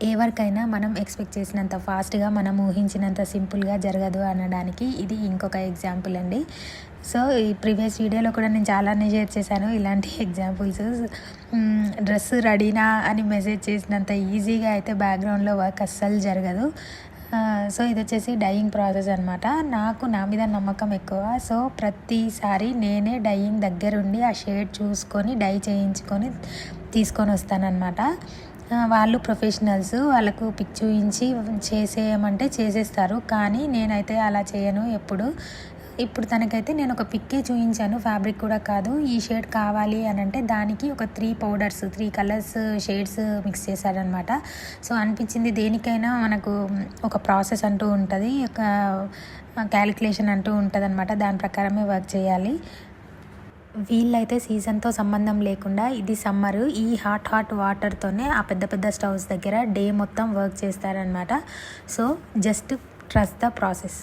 ఏ work అయినా మనం expect చేసినంత ఫాస్ట్‌గా, మనం ఊహించినంత సింపుల్‌గా జరగదు అనడానికి ఇది ఇంకొక ఎగ్జాంపుల్ అండి. సో, ఈ ప్రీవియస్ వీడియోలో కూడా నేను చాలానే షేర్ చేశాను ఇలాంటి ఎగ్జాంపుల్స్. డ్రెస్ రెడీనా అని మెసేజ్ చేసినంత ఈజీగా అయితే బ్యాక్‌గ్రౌండ్‌లో వర్క్ అస్సలు జరగదు. సో, ఇదొచ్చేసి డైయింగ్ ప్రాసెస్ అనమాట. నాకు నా మీద నమ్మకం ఎక్కువ. సో, ప్రతిసారి నేనే డైయింగ్ దగ్గరుండి ఆ షేడ్ చూసుకొని, డై చేయించుకొని తీసుకొనొస్తాననమాట. వాళ్ళు ప్రొఫెషనల్స్. వాళ్ళకు పిక్ చూయించి చేసేయమంటే చేసేస్తారు. కానీ నేనైతే అలా చేయను ఎప్పుడు. ఇప్పుడు తనకైతే నేను ఒక పిక్కే చూయించాను. ఫ్యాబ్రిక్ కూడా కాదు. ఈ షేడ్ కావాలి అనంటే దానికి ఒక 3 పౌడర్స్, 3 కలర్స్ షేడ్స్ మిక్స్ చేశాడనమాట. సో, అనిపించింది దేనికైనా మనకు ఒక ప్రాసెస్ అంటూ ఉంటది. ఒక క్యాలిక్యులేషన్ అంటూ ఉంటదనమాట. దాని ప్రకారమే వర్క్ చేయాలి. వీళ్ళైతే సీజన్‌తో సంబంధం లేకుండా ఇది సమ్మరు. ఈ హాట్ వాటర్‌తోనే ఆ పెద్ద పెద్ద స్టవ్స్ దగ్గర డే మొత్తం వర్క్ చేస్తారనమాట. So, just trust the process.